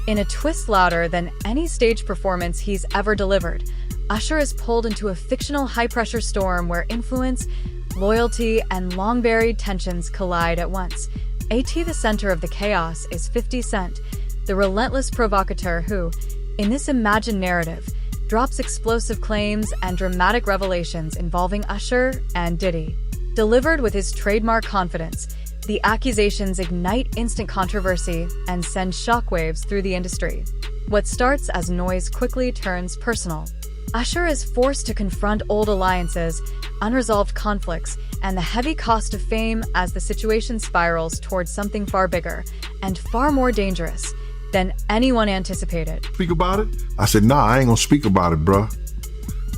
In a twist louder than any stage performance he's ever delivered, Usher is pulled into a fictional high-pressure storm where influence, loyalty, and long-buried tensions collide at once. The center of the chaos is 50 Cent, the relentless provocateur who, in this imagined narrative, drops explosive claims and dramatic revelations involving Usher and Diddy. Delivered with his trademark confidence, the accusations ignite instant controversy and send shockwaves through the industry. What starts as noise quickly turns personal. Usher is forced to confront old alliances, unresolved conflicts, and the heavy cost of fame as the situation spirals towards something far bigger and far more dangerous than anyone anticipated. Speak about it? I said, nah, I ain't gonna speak about it, bruh.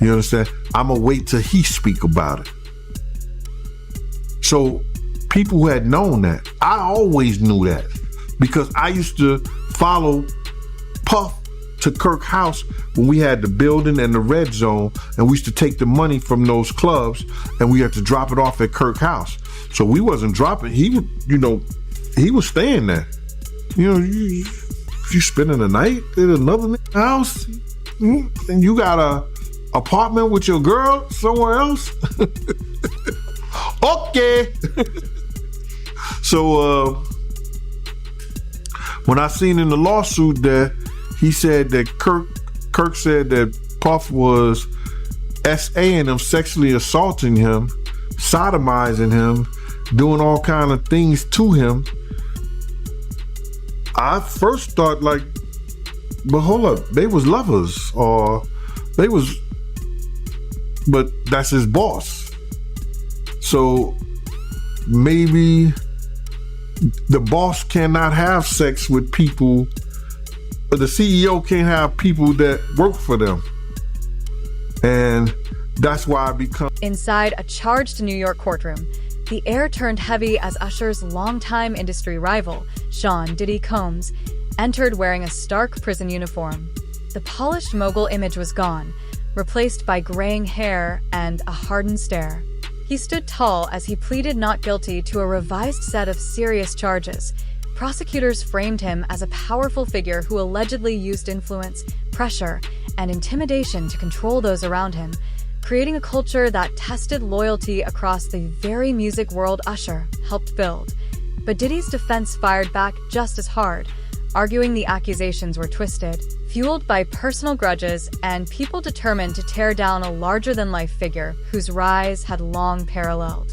You understand? I'm gonna wait till he speak about it. So people who had known that, I always knew that because I used to follow Puff to Kirk House when we had the building and the red zone, and we used to take the money from those clubs and we had to drop it off at Kirk House. So we wasn't dropping, he would, he was staying there. If you spending the night at another house and you got a apartment with your girl somewhere else, okay. So when I seen in the lawsuit that he said that Kirk said that Puff was SAing him, sexually assaulting him, sodomizing him, doing all kind of things to him, I first thought like, but hold up, they was lovers or they was, but that's his boss. So maybe the boss cannot have sex with people, but the CEO can't have people that work for them. And that's why I become... Inside a charged New York courtroom, the air turned heavy as Usher's longtime industry rival, Sean Diddy Combs, entered wearing a stark prison uniform. The polished mogul image was gone, replaced by graying hair and a hardened stare. He stood tall as he pleaded not guilty to a revised set of serious charges. Prosecutors framed him as a powerful figure who allegedly used influence, pressure, and intimidation to control those around him, creating a culture that tested loyalty across the very music world Usher helped build. But Diddy's defense fired back just as hard, arguing the accusations were twisted, fueled by personal grudges and people determined to tear down a larger-than-life figure whose rise had long paralleled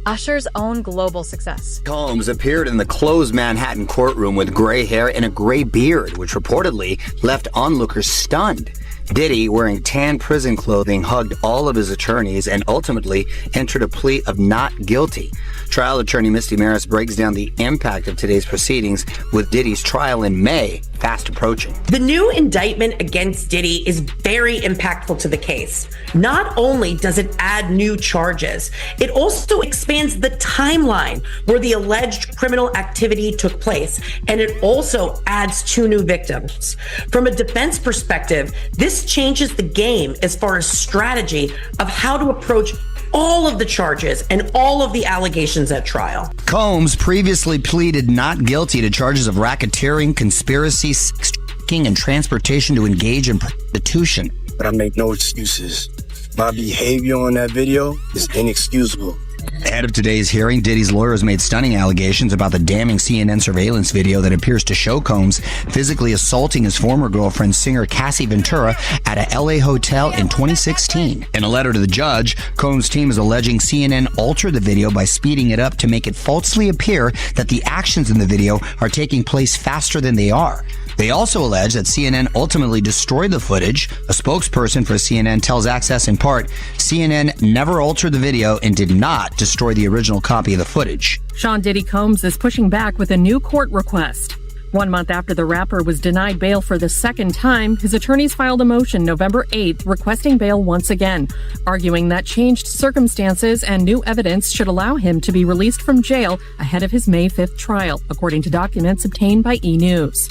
Usher's own global success. Combs appeared in the closed Manhattan courtroom with gray hair and a gray beard, which reportedly left onlookers stunned. Diddy, wearing tan prison clothing, hugged all of his attorneys and ultimately entered a plea of not guilty. Trial attorney Misty Maris breaks down the impact of today's proceedings with Diddy's trial in May fast approaching. The new indictment against Diddy is very impactful to the case. Not only does it add new charges, it also expands the timeline where the alleged criminal activity took place, and it also adds 2 new victims. From a defense perspective, this changes the game as far as strategy of how to approach all of the charges and all of the allegations at trial. Combs previously pleaded not guilty to charges of racketeering, conspiracy, sex trafficking, and transportation to engage in prostitution. But I make no excuses. My behavior on that video is inexcusable. Ahead of today's hearing, Diddy's lawyers made stunning allegations about the damning CNN surveillance video that appears to show Combs physically assaulting his former girlfriend, singer Cassie Ventura, at a LA hotel in 2016. In a letter to the judge, Combs' team is alleging CNN altered the video by speeding it up to make it falsely appear that the actions in the video are taking place faster than they are. They also allege that CNN ultimately destroyed the footage. A spokesperson for CNN tells Access in part, CNN never altered the video and did not destroy the original copy of the footage. Sean Diddy Combs is pushing back with a new court request. 1 month after the rapper was denied bail for the second time, his attorneys filed a motion November 8th requesting bail once again, arguing that changed circumstances and new evidence should allow him to be released from jail ahead of his May 5th trial, according to documents obtained by E! News.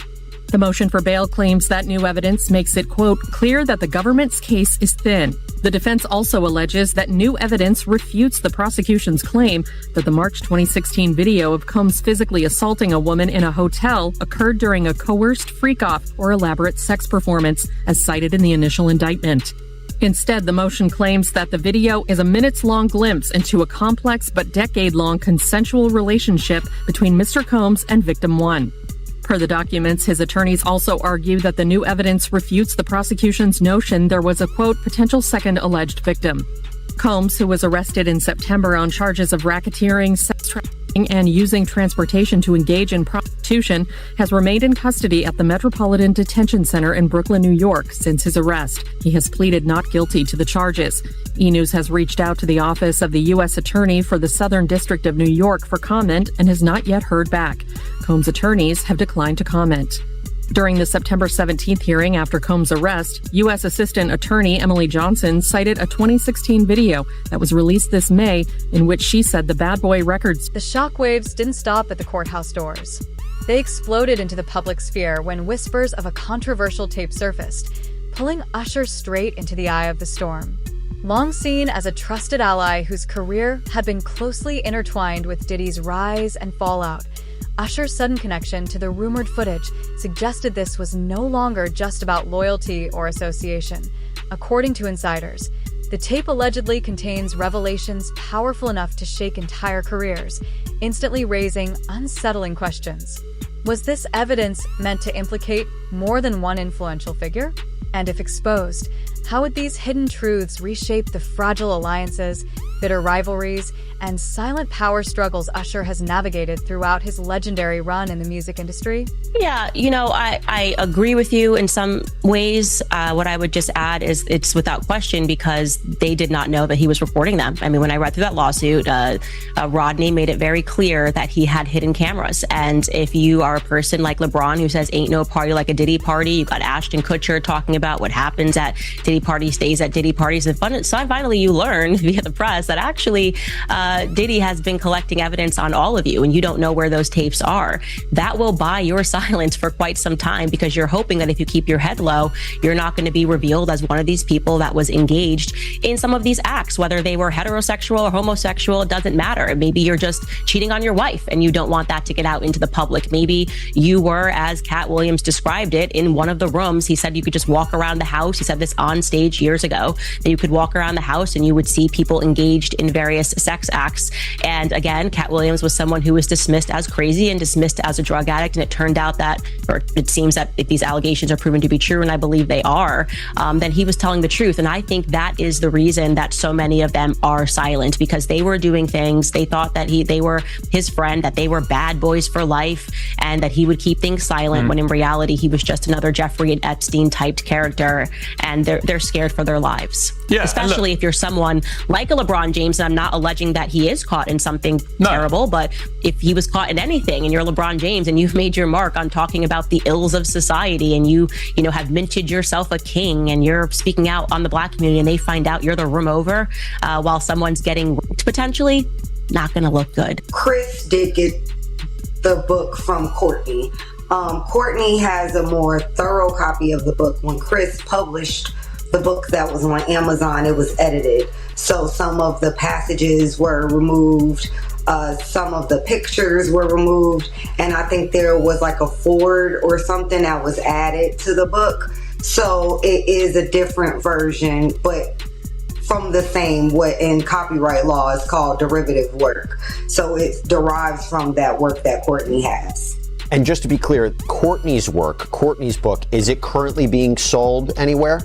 The motion for bail claims that new evidence makes it, quote, clear that the government's case is thin. The defense also alleges that new evidence refutes the prosecution's claim that the March 2016 video of Combs physically assaulting a woman in a hotel occurred during a coerced freak-off or elaborate sex performance, as cited in the initial indictment. Instead, the motion claims that the video is a minutes-long glimpse into a complex but decade-long consensual relationship between Mr. Combs and victim 1. Per the documents, his attorneys also argue that the new evidence refutes the prosecution's notion there was a, quote, potential second alleged victim. Combs, who was arrested in September on charges of racketeering, sex trafficking, and using transportation to engage in prostitution, has remained in custody at the Metropolitan Detention Center in Brooklyn, New York, since his arrest. He has pleaded not guilty to the charges. E! News has reached out to the office of the U.S. Attorney for the Southern District of New York for comment and has not yet heard back. Combs' attorneys have declined to comment. During the September 17th hearing after Combs' arrest, U.S. Assistant Attorney Emily Johnson cited a 2016 video that was released this May in which she said the Bad Boy Records. The shockwaves didn't stop at the courthouse doors. They exploded into the public sphere when whispers of a controversial tape surfaced, pulling Usher straight into the eye of the storm. Long seen as a trusted ally whose career had been closely intertwined with Diddy's rise and fallout, Usher's sudden connection to the rumored footage suggested this was no longer just about loyalty or association. According to insiders, the tape allegedly contains revelations powerful enough to shake entire careers, instantly raising unsettling questions. Was this evidence meant to implicate more than one influential figure? And if exposed, how would these hidden truths reshape the fragile alliances, bitter rivalries, and silent power struggles Usher has navigated throughout his legendary run in the music industry? Yeah, I agree with you in some ways. What I would just add is it's without question because they did not know that he was reporting them. I mean, when I read through that lawsuit, Rodney made it very clear that he had hidden cameras. And if you are a person like LeBron who says ain't no party like a Diddy party, you got Ashton Kutcher talking about what happens at Diddy parties stays at Diddy parties. And finally you learn via the press that actually Diddy has been collecting evidence on all of you and you don't know where those tapes are. That will buy your silence for quite some time because you're hoping that if you keep your head low, you're not going to be revealed as one of these people that was engaged in some of these acts, whether they were heterosexual or homosexual, it doesn't matter. Maybe you're just cheating on your wife and you don't want that to get out into the public. Maybe you were, as Cat Williams described it, in one of the rooms. He said you could just walk around the house. He said this on stage years ago, that you could walk around the house and you would see people engaged in various sex acts. And again, Cat Williams was someone who was dismissed as crazy and dismissed as a drug addict. And it turned out that, or it seems that if these allegations are proven to be true, and I believe they are, then he was telling the truth. And I think that is the reason that so many of them are silent, because they were doing things. They thought that they were his friend, that they were bad boys for life, and that he would keep things silent when in reality, he was just another Jeffrey Epstein typed character. And they're scared for their lives. Yeah, especially if you're someone like a LeBron James, and I'm not alleging that he is caught in something terrible, but if he was caught in anything and you're LeBron James and you've made your mark on talking about the ills of society and you have minted yourself a king and you're speaking out on the Black community and they find out you're the room over while someone's getting raped potentially, not going to look good. Chris did get the book from Courtney. Courtney has a more thorough copy of the book. When Chris published the book that was on Amazon, it was edited. So some of the passages were removed, some of the pictures were removed, and I think there was like a forward or something that was added to the book. So it is a different version, but from the same, what in copyright law is called derivative work. So it derives from that work that Courtney has. And just to be clear, Courtney's work, Courtney's book, is it currently being sold anywhere?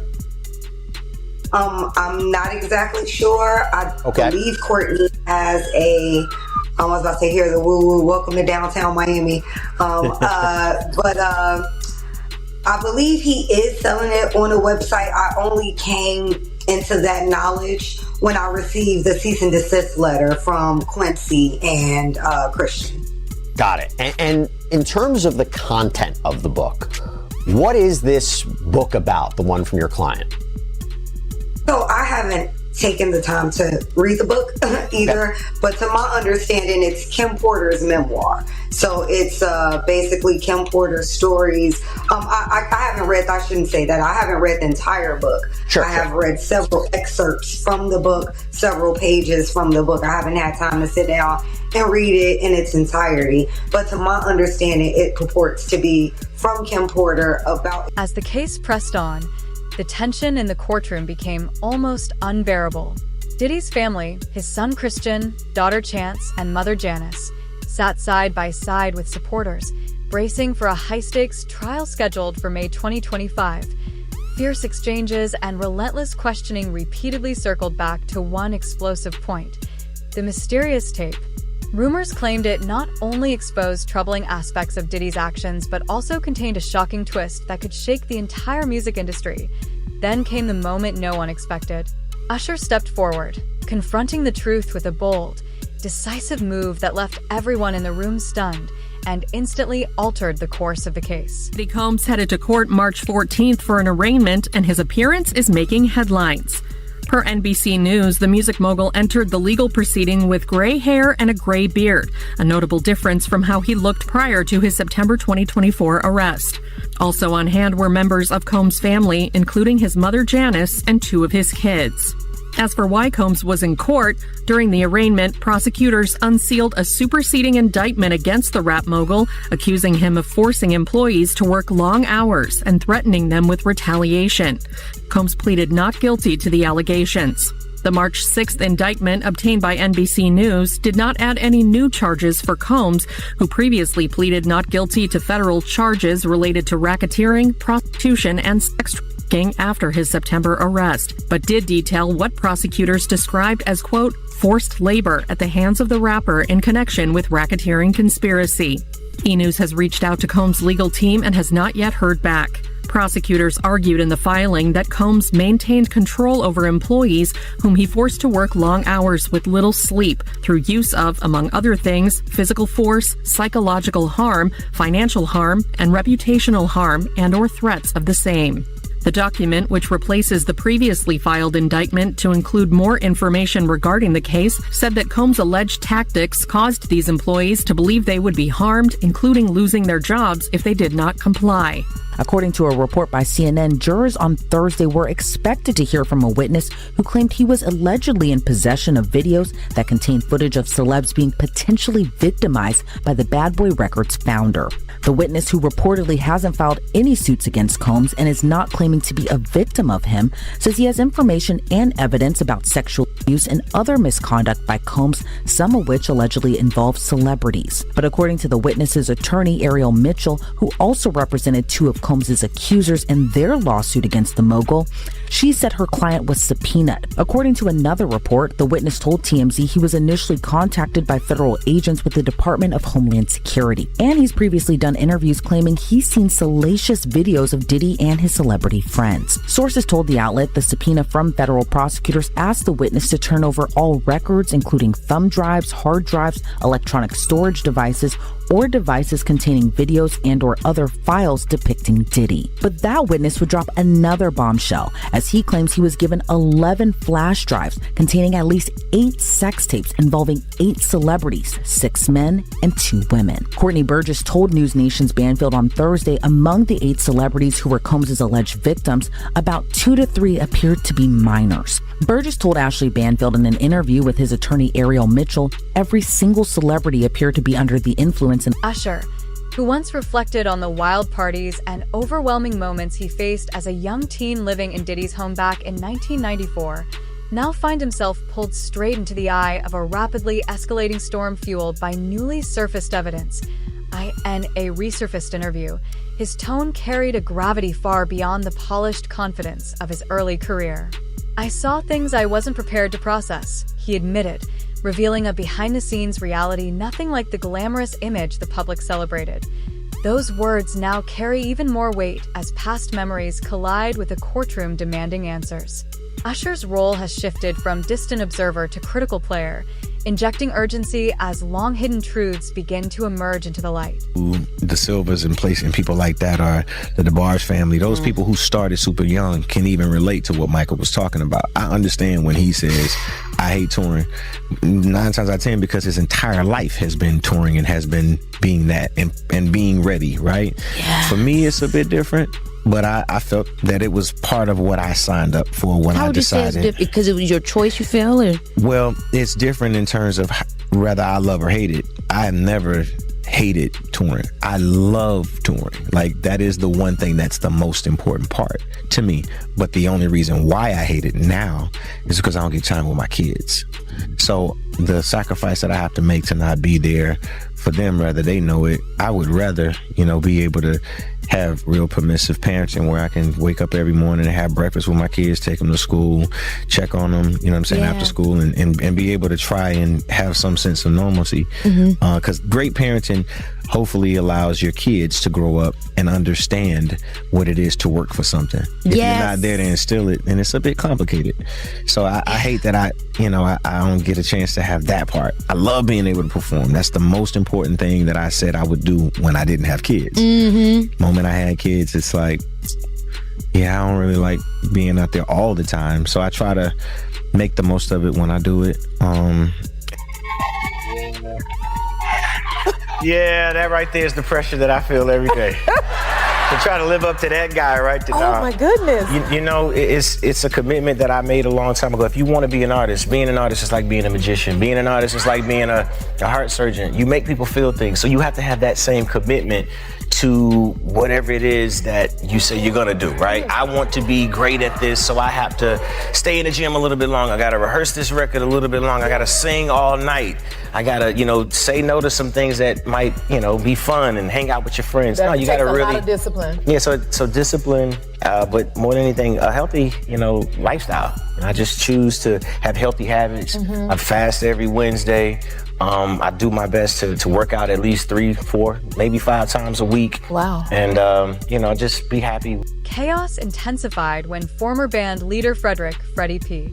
I'm not exactly sure. I believe Courtney has I was about to say, here's a woo-woo, welcome to downtown Miami. But I believe he is selling it on a website. I only came into that knowledge when I received the cease and desist letter from Quincy and Christian. Got it. And in terms of the content of the book, what is this book about, the one from your client? So I haven't taken the time to read the book either, but to my understanding, it's Kim Porter's memoir. So it's basically Kim Porter's stories. I haven't I shouldn't say that. I haven't read the entire book. I have read several excerpts from the book, several pages from the book. I haven't had time to sit down and read it in its entirety. But to my understanding, it purports to be from Kim Porter about... As the case pressed on, the tension in the courtroom became almost unbearable. Diddy's family, his son Christian, daughter Chance, and mother Janice, sat side by side with supporters, bracing for a high-stakes trial scheduled for May 2025. Fierce exchanges and relentless questioning repeatedly circled back to one explosive point: the mysterious tape. Rumors claimed it not only exposed troubling aspects of Diddy's actions, but also contained a shocking twist that could shake the entire music industry. Then came the moment no one expected. Usher stepped forward, confronting the truth with a bold, decisive move that left everyone in the room stunned and instantly altered the course of the case. Diddy Combs headed to court March 14th for an arraignment, and his appearance is making headlines. Per NBC News, the music mogul entered the legal proceeding with gray hair and a gray beard, a notable difference from how he looked prior to his September 2024 arrest. Also on hand were members of Combs' family, including his mother Janice and two of his kids. As for why Combs was in court, during the arraignment, prosecutors unsealed a superseding indictment against the rap mogul, accusing him of forcing employees to work long hours and threatening them with retaliation. Combs pleaded not guilty to the allegations. The March 6th indictment obtained by NBC News did not add any new charges for Combs, who previously pleaded not guilty to federal charges related to racketeering, prostitution, and sex trafficking after his September arrest, but did detail what prosecutors described as, quote, forced labor at the hands of the rapper in connection with racketeering conspiracy. E! News has reached out to Combs' legal team and has not yet heard back. Prosecutors argued in the filing that Combs maintained control over employees whom he forced to work long hours with little sleep through use of, among other things, physical force, psychological harm, financial harm, and reputational harm and/or threats of the same. The document, which replaces the previously filed indictment to include more information regarding the case, said that Combs' alleged tactics caused these employees to believe they would be harmed, including losing their jobs if they did not comply. According to a report by CNN, jurors on Thursday were expected to hear from a witness who claimed he was allegedly in possession of videos that contained footage of celebs being potentially victimized by the Bad Boy Records founder. The witness, who reportedly hasn't filed any suits against Combs and is not claiming to be a victim of him, says he has information and evidence about sexual abuse and other misconduct by Combs, some of which allegedly involve celebrities. But according to the witness's attorney, Ariel Mitchell, who also represented two of Combs' accusers in their lawsuit against the mogul, she said her client was subpoenaed. According to another report, the witness told TMZ he was initially contacted by federal agents with the Department of Homeland Security, and he's previously done interviews claiming he's seen salacious videos of Diddy and his celebrity friends. Sources told the outlet the subpoena from federal prosecutors asked the witness to turn over all records, including thumb drives, hard drives, electronic storage devices, or devices containing videos and/or other files depicting Diddy. But that witness would drop another bombshell, as he claims he was given 11 flash drives containing at least 8 sex tapes involving 8 celebrities, 6 men and 2 women. Courtney Burgess told News Nation's Banfield on Thursday among the 8 celebrities who were Combs' alleged victims, about 2 to 3 appeared to be minors. Burgess told Ashley Banfield in an interview with his attorney Ariel Mitchell, every single celebrity appeared to be under the influence. Usher, who once reflected on the wild parties and overwhelming moments he faced as a young teen living in Diddy's home back in 1994, now find himself pulled straight into the eye of a rapidly escalating storm fueled by newly surfaced evidence. In a resurfaced interview, his tone carried a gravity far beyond the polished confidence of his early career. "I saw things I wasn't prepared to process," he admitted, revealing a behind-the-scenes reality nothing like the glamorous image the public celebrated. Those words now carry even more weight as past memories collide with a courtroom demanding answers. Usher's role has shifted from distant observer to critical player, injecting urgency as long-hidden truths begin to emerge into the light. The Silvers and place and people like that, are the DeBarge family. Those people who started super young can even relate to what Michael was talking about. I understand when he says, I hate touring. 9 times out of 10, because his entire life has been touring and has been being that and being ready, right? Yeah. For me, it's a bit different. but I felt that it was part of what I signed up for when I decided. How would you say it's different? Because it was your choice, you feel? Or? Well, it's different in terms of whether I love or hate it. I have never hated touring. I love touring. Like, that is the one thing that's the most important part to me. But the only reason why I hate it now is because I don't get time with my kids. So the sacrifice that I have to make to not be there for them, whether they know it, I would rather, be able to have real permissive parenting where I can wake up every morning and have breakfast with my kids, take them to school, check on them, after school, and be able to try and have some sense of normalcy. Because great parenting hopefully allows your kids to grow up and understand what it is to work for something. If you're not there to instill it, then it's a bit complicated. So I hate that I don't get a chance to have that part. I love being able to perform. That's the most important thing that I said I would do when I didn't have kids. Moment I had kids, it's like, I don't really like being out there all the time. So I try to make the most of it when I do it. Yeah, that right there is the pressure that I feel every day. To try to live up to that guy right there. Oh my goodness. It's a commitment that I made a long time ago. If you want to be an artist, being an artist is like being a magician. Being an artist is like being a heart surgeon. You make people feel things. So you have to have that same commitment to whatever it is that you say you're gonna do, right? I want to be great at this, so I have to stay in the gym a little bit longer. I gotta rehearse this record a little bit longer. I gotta sing all night. I gotta, say no to some things that might, be fun and hang out with your friends. That no, you gotta takes a really lot of discipline. Yeah, so discipline, but more than anything, a healthy, lifestyle. I just choose to have healthy habits. I fast every Wednesday. I do my best to work out at least 3, 4, maybe 5 times a week. Wow. And, just be happy. Chaos intensified when former band leader Freddie P.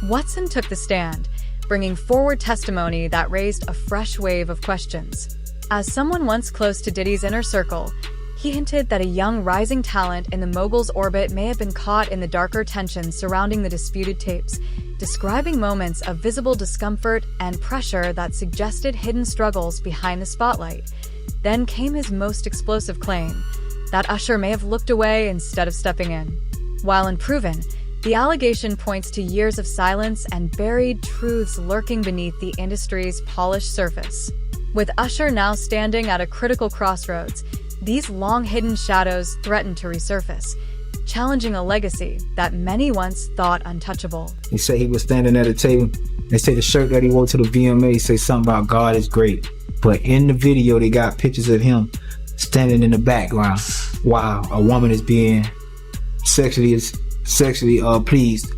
Watson took the stand, bringing forward testimony that raised a fresh wave of questions. As someone once close to Diddy's inner circle, he hinted that a young rising talent in the mogul's orbit may have been caught in the darker tensions surrounding the disputed tapes, describing moments of visible discomfort and pressure that suggested hidden struggles behind the spotlight. Then came his most explosive claim, that Usher may have looked away instead of stepping in. While unproven, the allegation points to years of silence and buried truths lurking beneath the industry's polished surface. With Usher now standing at a critical crossroads, these long-hidden shadows threaten to resurface, challenging a legacy that many once thought untouchable. He said he was standing at a table. They say the shirt that he wore to the VMA say something about God is great. But in the video, they got pictures of him standing in the background while a woman is being sexually pleased,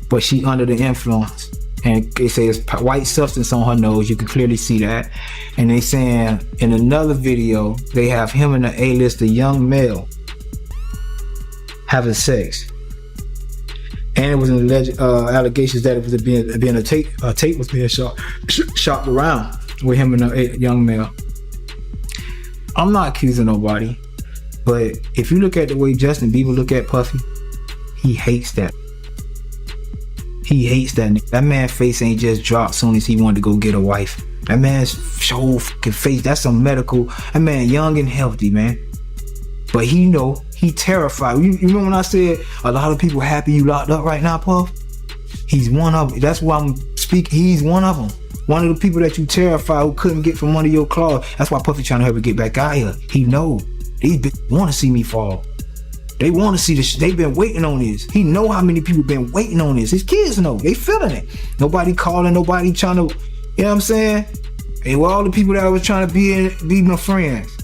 but she under the influence. And they say it's white substance on her nose. You can clearly see that. And they saying in another video, they have him and the A-list, a young male, having sex. And it was an alleged allegations that it was being a tape was being shopped around with him and a young male. I'm not accusing nobody, but if you look at the way Justin Bieber look at Puffy, he hates that. He hates that. That man's face ain't just dropped soon as he wanted to go get a wife. That man's whole fucking face, that's some medical. That man young and healthy, man. But he terrified. You remember when I said a lot of people happy you locked up right now, Puff? He's one of them. That's why I'm speaking. He's one of them. One of the people that you terrified who couldn't get from under your claw. That's why Puffy trying to help her get back out here. He know. These bitches want to see me fall. They want to see this. They've been waiting on this. He know how many people been waiting on this. His kids know. They feeling it. Nobody calling. Nobody trying to. You know what I'm saying? And all the people that was trying to be my friends.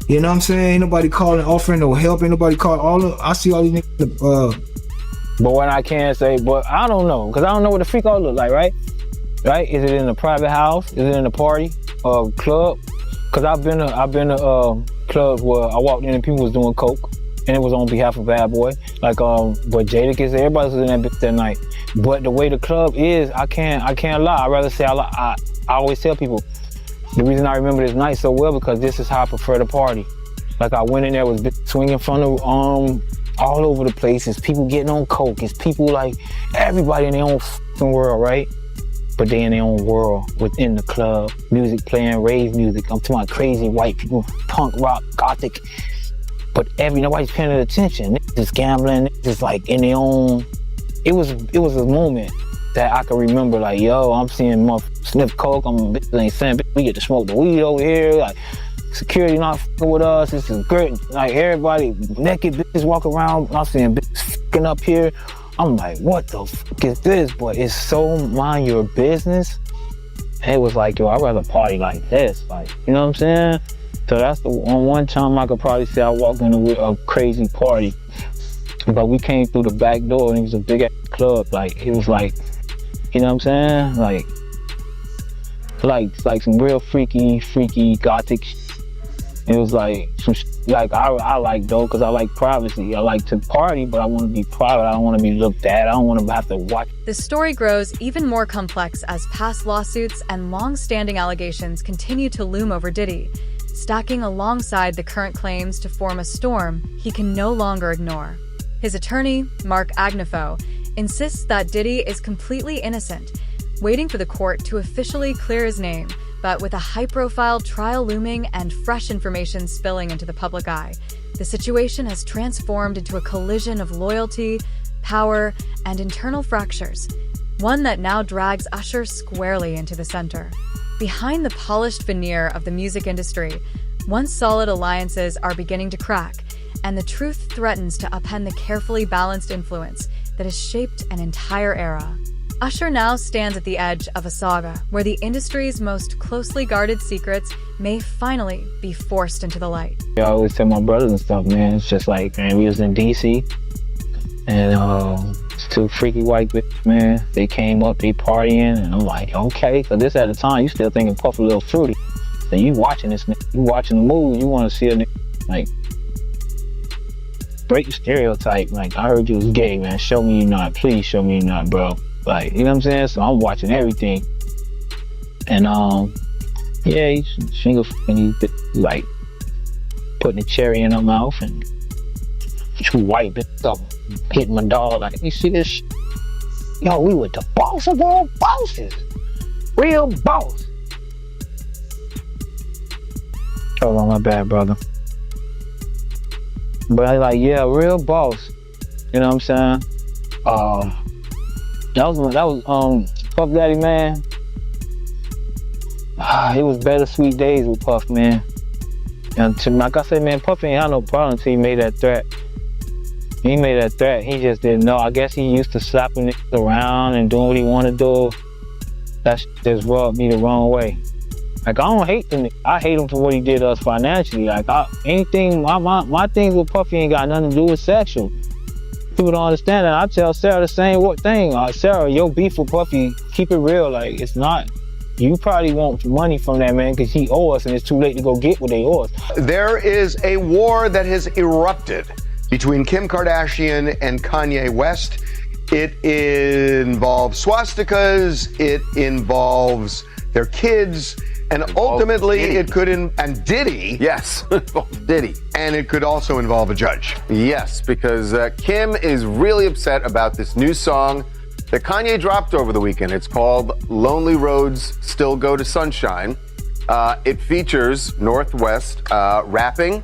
You know what I'm saying? Ain't nobody calling, offering no help. Ain't nobody calling. I see all these niggas. But what I can say, but I don't know, because I don't know what the freak all look like, right? Right? Is it in a private house? Is it in a party or club? Because I've been to clubs where I walked in and people was doing coke. And it was on behalf of Bad Boy. Like, but Jadakiss, everybody was in that bitch that night. But the way the club is, I can't lie. I'd rather say I always tell people, the reason I remember this night so well because this is how I prefer to party. Like I went in there, was swinging from the all over the place. It's people getting on coke. It's people like everybody in their own f***ing world, right? But they in their own world within the club. Music playing, rave music. I'm talking about crazy white people, punk rock, gothic. but nobody's paying attention. Niggas just gambling, just like in their own. It was a moment that I can remember, like, yo, I'm seeing more sniff coke. Bitches ain't saying, we get to smoke the weed over here. Like, security not fucking with us. This is great. Like, everybody naked bitches walk around. I'm seeing bitches fucking up here. I'm like, what the fuck is this? But it's so mind your business. And it was like, yo, I'd rather party like this. Like, you know what I'm saying? So that's the one time I could probably say I walked into a crazy party. But we came through the back door and it was a big ass club. Like, it was like, you know what I'm saying? Like some real freaky gothic shit. It was like some like I like though, because I like privacy. I like to party, but I want to be private. I don't want to be looked at. I don't want to have to watch. The story grows even more complex as past lawsuits and long-standing allegations continue to loom over Diddy, stacking alongside the current claims to form a storm he can no longer ignore. His attorney, Mark Agnifo, insists that Diddy is completely innocent, waiting for the court to officially clear his name. But with a high-profile trial looming and fresh information spilling into the public eye, the situation has transformed into a collision of loyalty, power, and internal fractures, one that now drags Usher squarely into the center. Behind the polished veneer of the music industry, once solid alliances are beginning to crack, and the truth threatens to upend the carefully balanced influence that has shaped an entire era. Usher now stands at the edge of a saga where the industry's most closely guarded secrets may finally be forced into the light. I always tell my brothers and stuff, man, it's just like, man, we was in D.C. and it's two freaky white bitches, man. They came up, they partying, and I'm like, okay. So this at the time, you still thinking Puff a little fruity. So you watching this nigga, you watching the movie, you want to see a nigga, like, break the stereotype. Like, I heard you was gay, man. Show me you're not. Please show me you're not, bro. Like, you know what I'm saying? So I'm watching everything. And, yeah, he's finger fucking, like, putting a cherry in her mouth and two white bitches up hitting my dog. Like, you see this shit? Yo, we were the boss of all bosses. Real boss. Oh, my bad, brother. But I like, yeah, real boss. You know what I'm saying? That was Puff Daddy, man. It was bittersweet days with Puff, man. And like I said, man, Puff ain't had no problem until he made that threat. He made that threat. He just didn't know. I guess he used to slapping niggas around and doing what he wanted to do. That shit just rubbed me the wrong way. Like, I don't hate him. I hate him for what he did to us financially. Like, my things with Puffy ain't got nothing to do with sexual. People don't understand that. I tell Sarah the same thing. Sarah, your beef with Puffy, keep it real. Like, it's not. You probably want money from that man because he owe us and it's too late to go get what they owe us. There is a war that has erupted between Kim Kardashian and Kanye West. It involves swastikas, it involves their kids, and ultimately it could, and Diddy. Yes, Diddy. And it could also involve a judge. Yes, because Kim is really upset about this new song that Kanye dropped over the weekend. It's called Lonely Roads Still Go to Sunshine. It features Northwest rapping.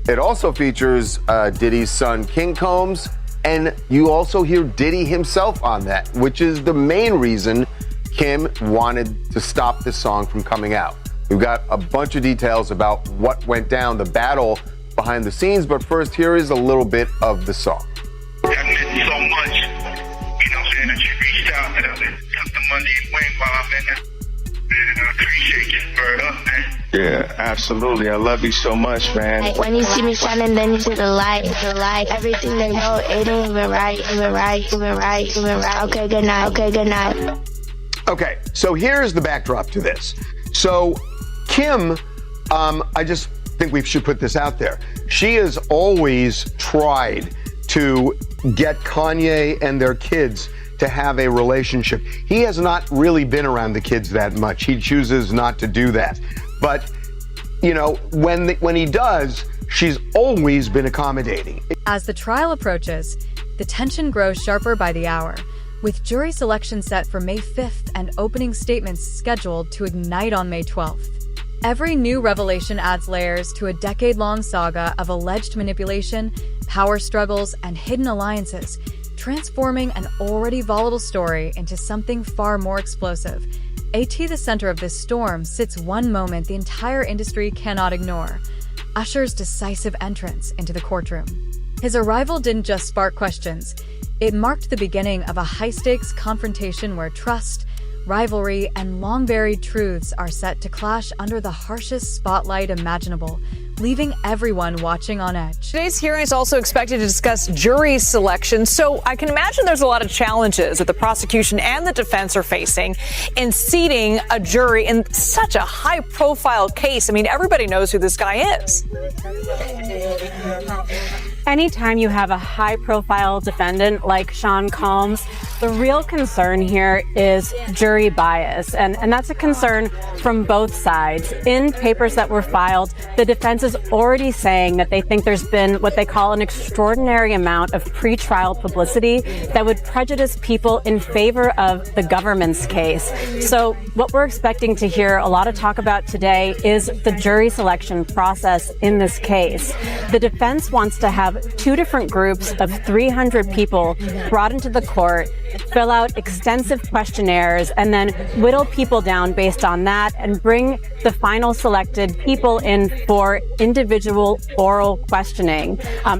It also features Diddy's son, King Combs, and you also hear Diddy himself on that, which is the main reason Kim wanted to stop this song from coming out. We've got a bunch of details about what went down, the battle behind the scenes, but first, here is a little bit of the song. That meant so much, you know, saying that you reached out and took the money and went while I'm in there. And I appreciate you for it up, man. Yeah, absolutely. I love you so much, man. Like, when you see me shining, then you see the light. Everything they know, it ain't even right. Okay, good night. Okay, so here's the backdrop to this. So Kim, I just think we should put this out there. She has always tried to get Kanye and their kids to have a relationship. He has not really been around the kids that much. He chooses not to do that. But, you know, when he does, she's always been accommodating. As the trial approaches, the tension grows sharper by the hour, with jury selection set for May 5th and opening statements scheduled to ignite on May 12th. Every new revelation adds layers to a decade-long saga of alleged manipulation, power struggles, and hidden alliances, transforming an already volatile story into something far more explosive. At the center of this storm sits one moment the entire industry cannot ignore: Usher's decisive entrance into the courtroom. His arrival didn't just spark questions, it marked the beginning of a high-stakes confrontation where trust, rivalry, and long-buried truths are set to clash under the harshest spotlight imaginable, leaving everyone watching on edge. Today's hearing is also expected to discuss jury selection, so I can imagine there's a lot of challenges that the prosecution and the defense are facing in seating a jury in such a high-profile case. I mean, everybody knows who this guy is. Anytime you have a high-profile defendant like Sean Combs, the real concern here is jury bias, and that's a concern from both sides. In papers that were filed, the defense is already saying that they think there's been what they call an extraordinary amount of pretrial publicity that would prejudice people in favor of the government's case. So what we're expecting to hear a lot of talk about today is the jury selection process in this case. The defense wants to have two different groups of 300 people brought into the court, fill out extensive questionnaires, and then whittle people down based on that and bring the final selected people in for individual oral questioning.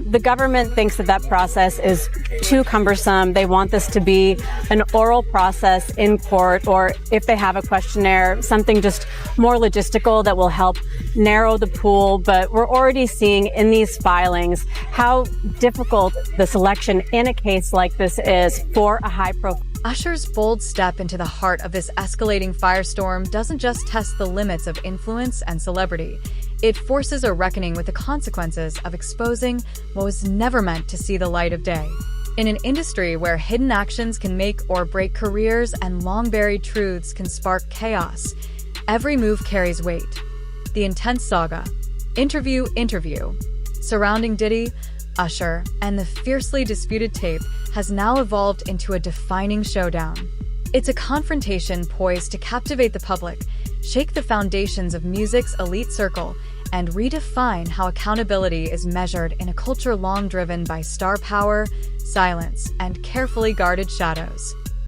The government thinks that process is too cumbersome. They want this to be an oral process in court, or if they have a questionnaire, something just more logistical that will help narrow the pool. But we're already seeing in these filings how difficult the selection in a case like this is for a high-profile. Usher's bold step into the heart of this escalating firestorm doesn't just test the limits of influence and celebrity. It forces a reckoning with the consequences of exposing what was never meant to see the light of day. In an industry where hidden actions can make or break careers and long-buried truths can spark chaos, every move carries weight. The intense saga, interview, surrounding Diddy, Usher, and the fiercely disputed tape has now evolved into a defining showdown. It's a confrontation poised to captivate the public, shake the foundations of music's elite circle, and redefine how accountability is measured in a culture long driven by star power, silence, and carefully guarded shadows.